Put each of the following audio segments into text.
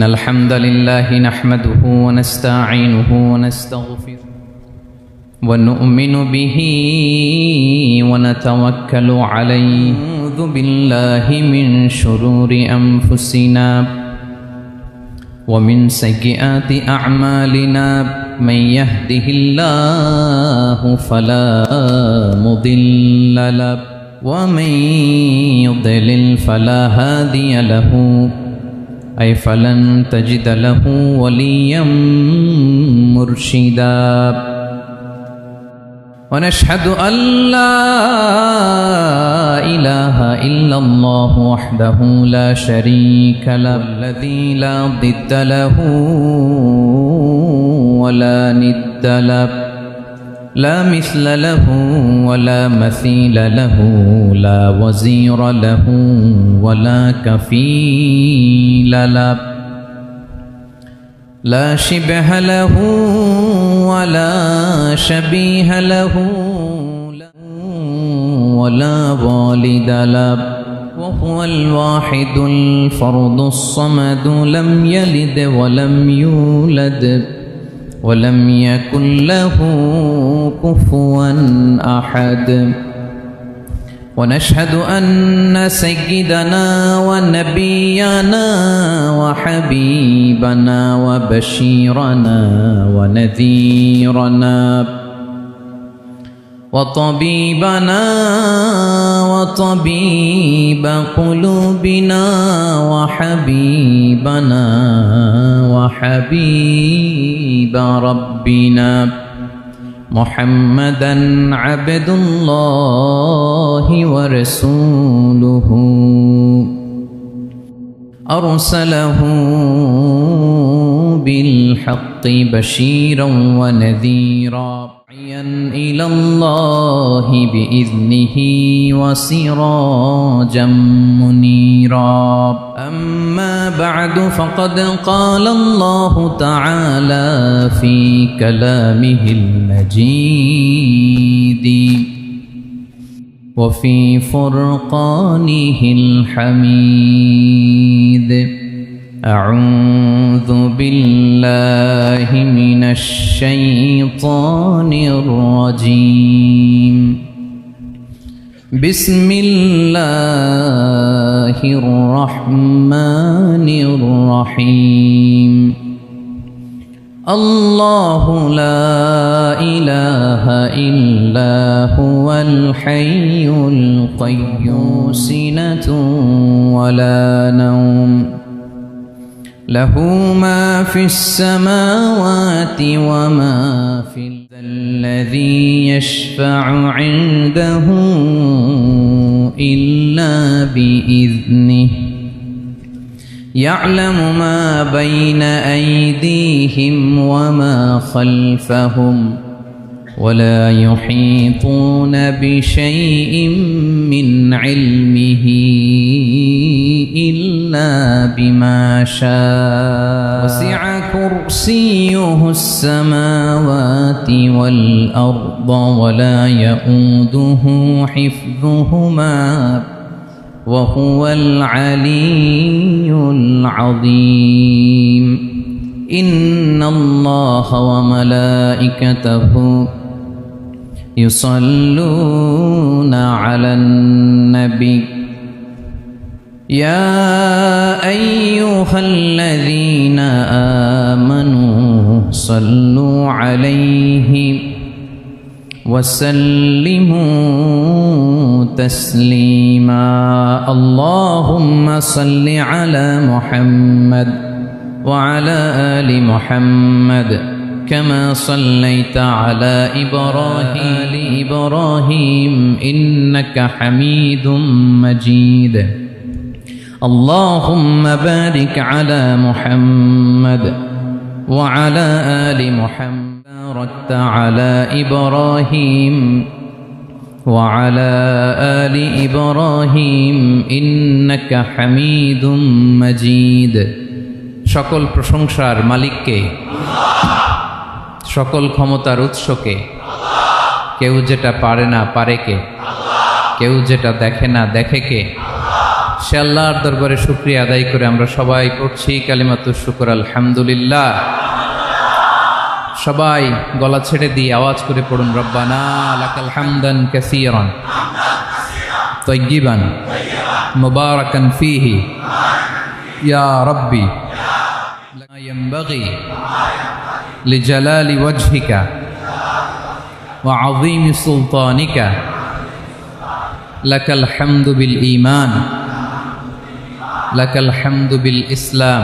الحمد لله نحمده ونستعينه ونستغفره ونؤمن به ونتوكل عليه. أعوذ بالله من شرور أنفسنا ومن سيئات أعمالنا. من يهده الله فلا مضل له ومن يضلل فلا هادي له، أي فلن تجد له وليا مرشدا. ونشهد أن لا إله إلا الله وحده لا شريك له الذي لا ضد له ولا ند له، لا مثل له ولا مثيل له، لا وزير له ولا كفيل له، لا شبه له ولا شبيه له ولا والد له، وهو الواحد الفرد الصمد، لم يلد ولم يولد ولم يكن له كفوا أحد. ونشهد أن سيدنا ونبينا وحبيبنا وبشيرنا ونذيرنا وطبيبنا وطبيب قلوبنا وحبيبنا وحبيب ربنا محمدا عبد الله ورسوله، أرسله بالحق بشيرا ونذيرا، داعيا إلى الله بإذنه وسراجا منيرا. أما بعد فقد قال الله تعالى في كلامه المجيد وفي فرقانه الحميد. أعوذ بالله من الشيطان الرجيم. بسم الله الرحمن الرحيم. الله لا إله إلا هو الحي القيوم، سنة ولا نوم، له ما في السماوات وما في الأرض. الذي يشفع عنده إلا بإذنه، يعلم ما بين أيديهم وما خلفهم، ولا يحيطون بشيء من علمه إلا بما شاء. وسع كرسيه السماوات والأرض ولا يؤوده حفظهما وهو العلي العظيم. إن الله وملائكته يصلون على النبي، يا أيها الذين آمنوا صلوا عليه وسلموا تسليما. اللهم صل على محمد وعلى آل محمد كما صليت على إبراهيم إنك حميد مجيد. اللهم بارك على محمد وعلى آل محمد باركت على إبراهيم وعلى آل إبراهيم إنك حميد مجيد. সকল প্রশংসার মালিককে, সকল ক্ষমতার উৎসকে, কেউ যেটা পারে না পারে কে, কেউ যেটা দেখে না দেখে কে, সে আল্লাহর দরবারে শুকরিয়া আদায় করে আমরা সবাই পড়ছি কালিমাতুশ শুকর আলহামদুলিল্লাহ। সবাই গলা ছেড়ে দিয়ে আওয়াজ করে পড়ুন, রব্বানা লাকাল হামদান কাসীরান তাইয়্যিবান মুবারাকান ফীহি ইয়া রাব্বি লা ইয়ানবাগি লিজালালি ওয়াজহিকা ওয়া আযীমি সুলতানিকা লাকাল হামদু বিল ঈমান লাকাল হামদু বিল ইসলাম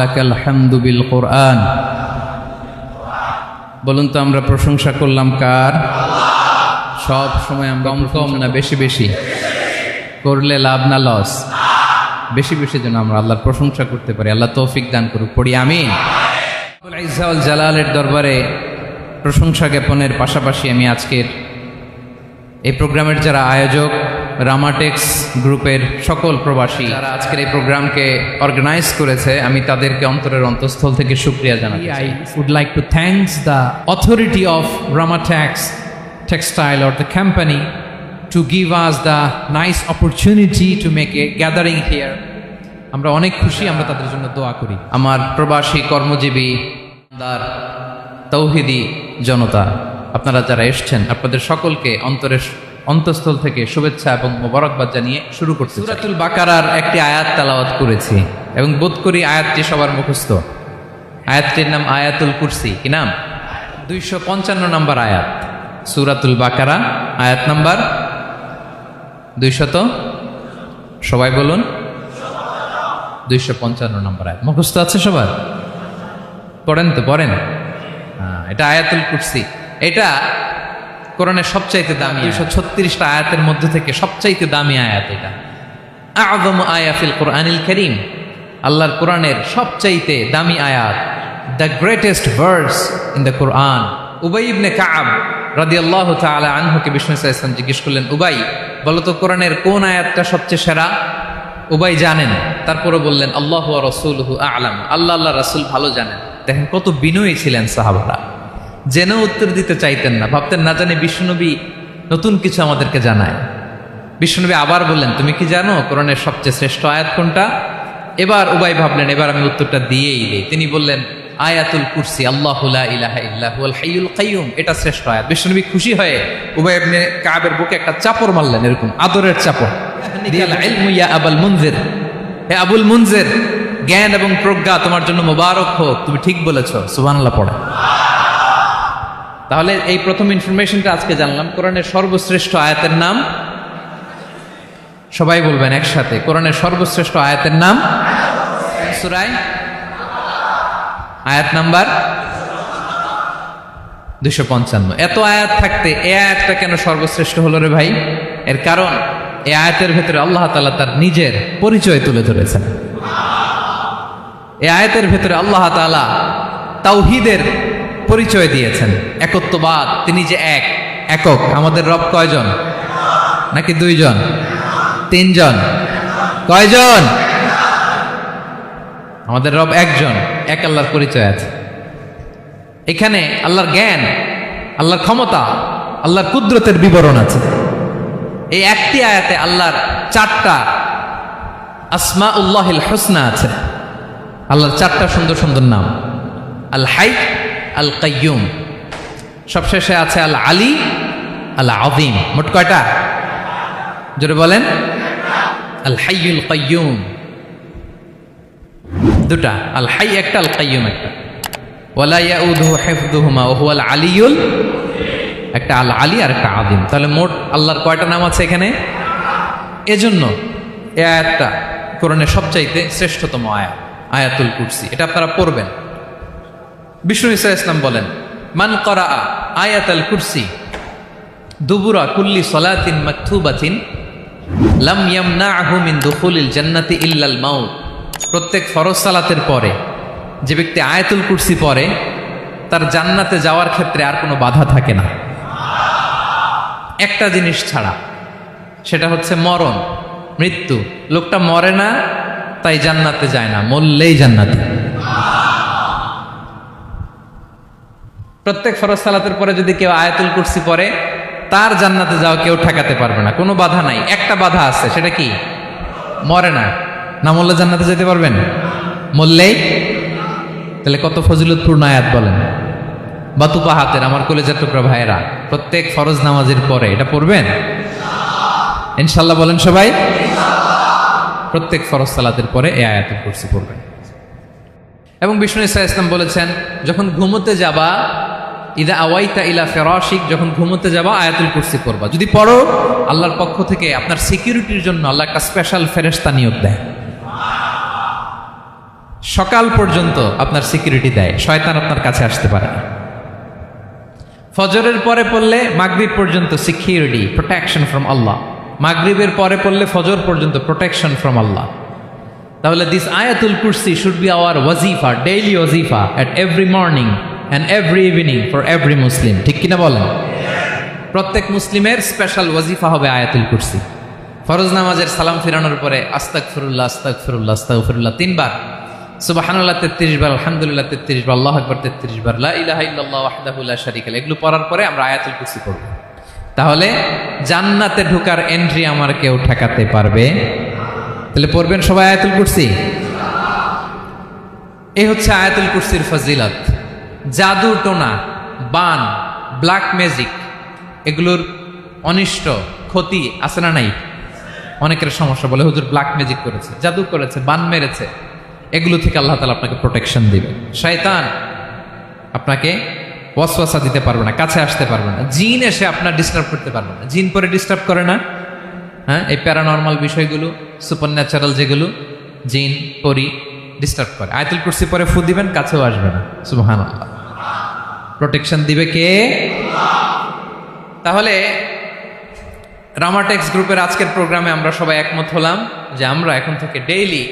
লাকাল হামদু বিল কুরআন। বলুন তো আমরা প্রশংসা করলাম কার? সব সময় আমরা কম না বেশি বেশি করলে লাভ না লস? বেশি বেশি যেন আমরা আল্লাহর প্রশংসা করতে পারি। আল্লাহ তৌফিক দান করুক, পড়ি আমিন। রব্বুল ইজ্জা ওয়াল জালালের দরবারে প্রশংসা জ্ঞাপনের পাশাপাশি আমি আজকের এই প্রোগ্রামের যারা আয়োজক, রামাটেক্স গ্রুপের সকল প্রবাসী যারা আজকের এই প্রোগ্রামকে অর্গানাইজ করেছে, আমি তাদেরকে অন্তরের অন্তঃস্থল থেকে শুকরিয়া জানাই। I would like to thank the authority of Ramatex Textile or the company to give us the nice opportunity to make a gathering here. আমরা অনেক খুশি, আমরা তাদের জন্য দোয়া করি। আমার প্রবাসী কর্মজীবী তৌহিদি জনতা, আপনারা যারা এসছেন, আপনাদের সকলকে অন্তরের অন্তঃস্থল থেকে শুভেচ্ছা এবং মোবারকবাদ জানিয়ে শুরু করছি। সূরাতুল বাকারার একটি আয়াত তেলাওয়াত করেছি এবং বোধ করি আয়াতটি সবার মুখস্থ। আয়াতটির নাম আয়াতুল কুরসি। কি নাম? 255 নম্বর আয়াত সূরাতুল বাকারা, আয়াত নাম্বার 200। সবাই বলুন 255 নম্বর আয়াত। মুখস্থ আছে সবার? পড়েন তো, পড়েন। এটা আয়াতুল কুরসি। এটা কোরআনের সবচাইতে দামি 236টা আয়াতের মধ্যে থেকে সবচাইতে দামি আয়াত এটা। আযম আয়া ফিল কোরআনিল কারীম, আল্লাহর কোরআনের সবচাইতে দামি আয়াত, the greatest verse in the Quran. Ubay ibn Kab রাদিয়াল্লাহু তাআলা আনহুকে বিষ্ণু সাল্লাল্লাহু আলাইহি ওয়াসাল্লাম জিজ্ঞেস করলেন, উবাই বলো তো কোরআনের কোন আয়াতটা সবচেয়ে সেরা? উবাই জানেন, তারপরে বললেন আল্লাহু ওয়া রাসূলুহু আ'লাম, আল্লাহ আল্লাহ রাসূল ভালো জানেন। দেখেন কত বিনয়ী ছিলেন সাহাবারা, জেনেও উত্তর দিতে চাইতেন না, ভাবতেন না জানি বিষ্ণুনবী নতুন কিছু আমাদেরকে জানায়। বিষ্ণুনবী আবার বললেন, তুমি কি জানো কোরআনের সবচেয়ে শ্রেষ্ঠ আয়াত কোনটা? এবার উবাই ভাবলেন এবার আমি উত্তরটা দিয়েই দিই। তিনি বললেন আয়াতুল কুরসি, আল্লাহু লা ইলাহা ইল্লা হুয়াল হাইয়ুল কাইয়ুম, এটা শ্রেষ্ঠ আয়াত। বিষ্ণুনবী খুশি হয়ে উবাই ইবনে কাবের বুকে একটা চাপড় মারলেন, এরকম আদরের চাপড়। ইলমু ইয়া আবুল মুনজির, হে আবুল মুনজির, জ্ঞান এবং প্রজ্ঞা তোমার জন্য মোবারক হোক, তুমি ঠিক বলেছো। সুবহানাল্লাহ পড়ে। তাহলে এই প্রথম ইনফরমেশনটা আজকে জানলাম। কোরআনের সর্বশ্রেষ্ঠ আয়াতের নাম সবাই বলবেন একসাথে, কোরআনের সর্বশ্রেষ্ঠ আয়াতের নাম সূরা আয়াত নাম্বার 255। এত আয়াত থাকতে এই আয়াতটা কেন সর্বশ্রেষ্ঠ হলো রে ভাই? এর কারণ এই আয়াতের ভেতরে আল্লাহ তাআলা তার নিজের পরিচয় তুলে ধরেছেন। এই আয়াতের ভেতরে আল্লাহ তাআলা তাওহীদের পরিচয় দিয়েছেন, একত্ববাদ, তিনি যে একক। আমাদের রব কয়জন? নাকি 2 জন, 3 জন? কয়জন? আমাদের রব একজন, এক আল্লাহর পরিচয় আছে। এখানে আল্লাহর জ্ঞান, আল্লাহর ক্ষমতা, আল্লাহর কুদরতের বিবরণ আছে। এই একটি আয়াতে আল্লাহর 4টা আসমাউল্লাহিল হুসনা আছে। আল্লাহর 4টা সুন্দর সুন্দর নাম, আল হাই, আল কাইয়ুম, সবশেষে আছে আল আলী, আল আযীম। মোট কয়টা? জোরে বলেন। আল হাইয়ুল কাইয়ুম 2টা, আল হাই একটা, আল কাইয়ুম একটা। ওয়ালা ইয়াউদুহু হিফযুহুমা ওয়া হুয়াল আলিয়ুল, একটা আল আলী আর একটা আযীম। তাহলে মোট আল্লাহর কয়টা নাম আছে এখানে? এজন্য এই আয়াতটা কোরআনের সবচাইতে শ্রেষ্ঠতম আয়াত, আয়াতুল কুরসি। এটা আপনারা পড়বেন। বিষ্ণু ঈসা ইসলাম বলেন, মান করা আয়াতুল কুরসি দুবুরা কুল্লি সলাতিন মাকতুবাতিন লাম ইয়ামনাহু মিন দুখুলিল জান্নাতি ইল্লাল মাউত। প্রত্যেক ফরজ সালাতের পরে যে ব্যক্তি আয়াতুল কুরসি পড়ে তার জান্নাতে যাওয়ার ক্ষেত্রে আর কোনো বাধা থাকে না, একটা জিনিস ছাড়া, সেটা হচ্ছে মরণ, মৃত্যু। লোকটা মরে না তাই জান্নাতে যায় না, মরলেই জান্নাতে। প্রত্যেক ফরজ সালাতের পরে যদি কেউ আয়াতুল কুরসি পড়ে তার জান্নাতে যাওয়া কেউ ঠেকাতে পারবে না, কোনো বাধা নাই। একটা বাধা আছে, সেটা কি? মরে না। না মরলে জান্নাতে যেতে পারবেন? মরলেই? তাহলে কত ফজিলতপূর্ণ আয়াত বলেন। বাতুপা হাতের আমার কলেজের টুকরা ভাইয়েরা, প্রত্যেক ফরজ নামাজের পরে এটা পড়বেন ইনশাল্লাহ। বলেন সবাই, প্রত্যেক ফরজ সালাতের পরে এই আয়াতুল কুরসি পড়বেন। এবং বিষ্ণু ইসা ইসলাম বলেছেন, যখন ঘুমোতে যাবা, ইদা আওয়াইতা ইলা ফিরাশিক, যখন ঘুমোতে যাবা আয়াতুল কুরসি পড়বা। যদি পড়ো, আল্লাহর পক্ষ থেকে আপনার সিকিউরিটির জন্য আল্লাহ একটা স্পেশাল ফেরেশতা নিয়োগ দেয়। সকাল পর্যন্ত আপনার সিকিউরিটি দেয়, শয়তান আপনার কাছে আসতে পারে না। ফজরের পরে পড়লে মাগরিব পর্যন্ত সিকিউরিটি, প্রোটেকশন ফ্রম আল্লাহ। মাগরিবের পরে পড়লে ফজর পর্যন্ত প্রোটেকশন ফ্রম আল্লাহ। তাহলে দিস আয়াতুল কুরসি শুড বি আওয়ার ওয়াজিফা, ডেইলি ওয়াজিফা at every morning and every evening for every Muslim. ঠিক কিনা বলেন? প্রত্যেক মুসলিমের স্পেশাল ওয়াজিফা হবে আয়াতুল কুরসি। ফরজ নামাজের সালাম ফিরানোর পরে আস্তাগফিরুল্লাহ আস্তাগফিরুল্লাহ আস্তাগফিরুল্লাহ 3 বার, সুবহানাল্লাহ 33 বার, আলহামদুলিল্লাহ 33 বার, আল্লাহু আকবার 33 বার, লা ইলাহা ইল্লাল্লাহ ওয়াহদাহু লা শারীকা লাহু, এগুলো পড়ার পরে আমরা আয়াতুল কুরসি পড়ব। তাহলে জান্নাতে ঢোকার এন্ট্রি আমার কেউ ঠেকাতে পারবে। তাহলে পড়বেন সবাই আয়াতুল কুরসি। এই হচ্ছে আয়াতুল কুরসির ফজিলত। জাদু টোনা, বান, ব্ল্যাক ম্যাজিক, এগুলোর অনিষ্ট ক্ষতি আছে না নাই? অনেকের সমস্যা, বলে হুজুর ব্ল্যাক ম্যাজিক করেছে, জাদু করেছে, বান মেরেছে, এগুলো থেকে আল্লাহ তাআলা আপনাকে প্রোটেকশন দিবে। শয়তান আপনাকে ওয়াসওয়াসা দিতে পারবে না, কাছে আসতে পারবে না। জিন এসে আপনার ডিস্টার্ব করতে পারবে না। জিন পরে ডিস্টার্ব করে না? হ্যাঁ, এই প্যারানর্মাল বিষয়গুলো, সুপার ন্যাচারাল যেগুলো, জিন পরি ডিস্টার্ব করে। আয়াতুল কুরসি পরে ফু দিবেন, কাছেও আসবে না। সুবহানাল্লাহ। প্রোটেকশন দিবে কে? তাহলে রামাটেক্স গ্রুপের আজকের প্রোগ্রামে আমরা সবাই একমত হলাম যে আমরা এখন থেকে ডেইলি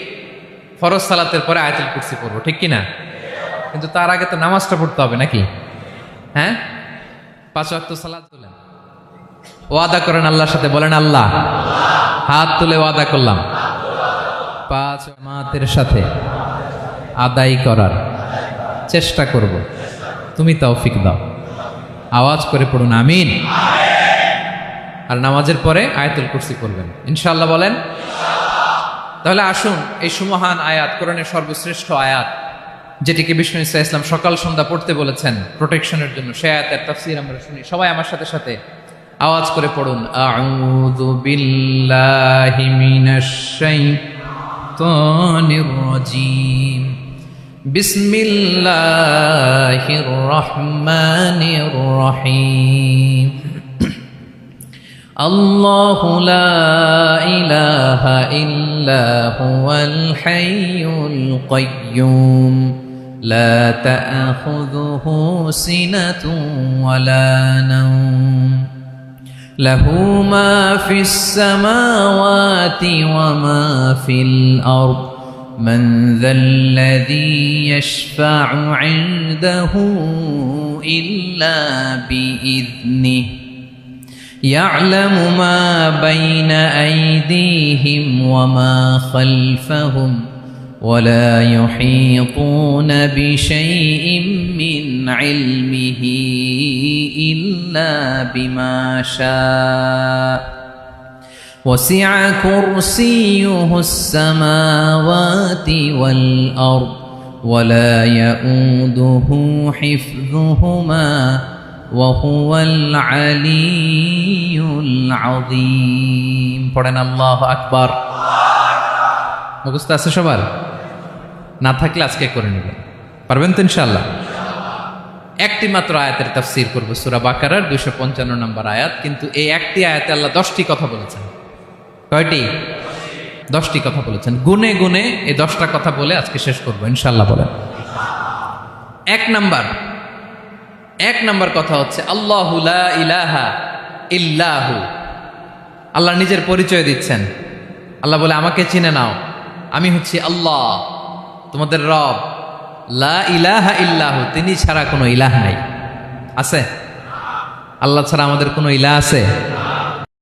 ফরজ সালাতের পরে আয়াতুল কুরসি পড়বো, ঠিক কিনা? কিন্তু তার আগে তো নামাজটা পড়তে হবে নাকি? হ্যাঁ, 5 ওয়াক্ত সালাত বলেন, ওয়াদা করেন আল্লাহর সাথে, বলেন আল্লাহ, হাত তুলে ওয়াদা করলাম 5 জামাতের সাথে আদায় করার চেষ্টা করব, তুমি তৌফিক দাও। আওয়াজ করে পড়ুন আমিন। আর নামাজের পরে আয়াতুল কুরসি পড়বেন ইনশাআল্লাহ, বলেন। তাহলে আসুন এই সুমহান আয়াত, কোরআনের সর্বশ্রেষ্ঠ আয়াত, যেটিকে বিষ্ণু ইসা ইসলাম সকাল সন্ধ্যা পড়তে বলেছেন প্রোটেকশনের জন্য, সে আয়াতের তাফসীর আমরা শুনি। সবাই আমার সাথে সাথে আওয়াজ করে পড়ুন, আউযু বিল্লাহি মিনাশ শাইতানির রাজীম, বিসমিল্লাহির রহমানির রহিম। আল্লাহু লা ইলাহা ইল্লা হুয়াল হাইয়ুল কাইয়্যুম, লা তা'খুযুহু সিনাতুন ওয়ালা নাওম, লাহু মা ফিস সামাওয়াতি ওয়া মা ফিল আরদ, মান যাল্লাযী ইয়াশফা'ু 'ইনদাহু ইল্লা বিইذনিহি, يعلم ما بين أيديهم وما خلفهم ولا يحيطون بشيء من علمه إلا بما شاء وسع كرسيه السماوات والأرض ولا يؤوده حفظهما وهو العلي العظيم। পড়েন আল্লাহু আকবার। মুখস্থ আছে সবার? না থাকলে আজকে করে নেবেন, পারবেন তো ইনশাআল্লাহ। একটি মাত্র আয়াতের তাফসীর করব, সূরা বাকারার 255 নম্বর আয়াত। কিন্তু এই একটি আয়াতে আল্লাহ 10টি কথা বলেছেন। কয়টি? 10টি কথা বলেছেন। গুনে গুনে এই 10টা কথা বলে আজকে শেষ করব ইনশাআল্লাহ। বলেন। এক নাম্বার কথা হচ্ছে আল্লাহু লা ইলাহা ইল্লাহু। আল্লাহ নিজের পরিচয় দিচ্ছেন। আল্লাহ বলে, আমাকে চিনে নাও, আমি হচ্ছি আল্লাহ, তোমাদের রব। লা ইলাহা ইল্লাহু, তিনি ছাড়া কোনো ইলাহ নাই। আছে? আল্লাহ ছাড়া আমাদের কোনো ইলাহ আছে?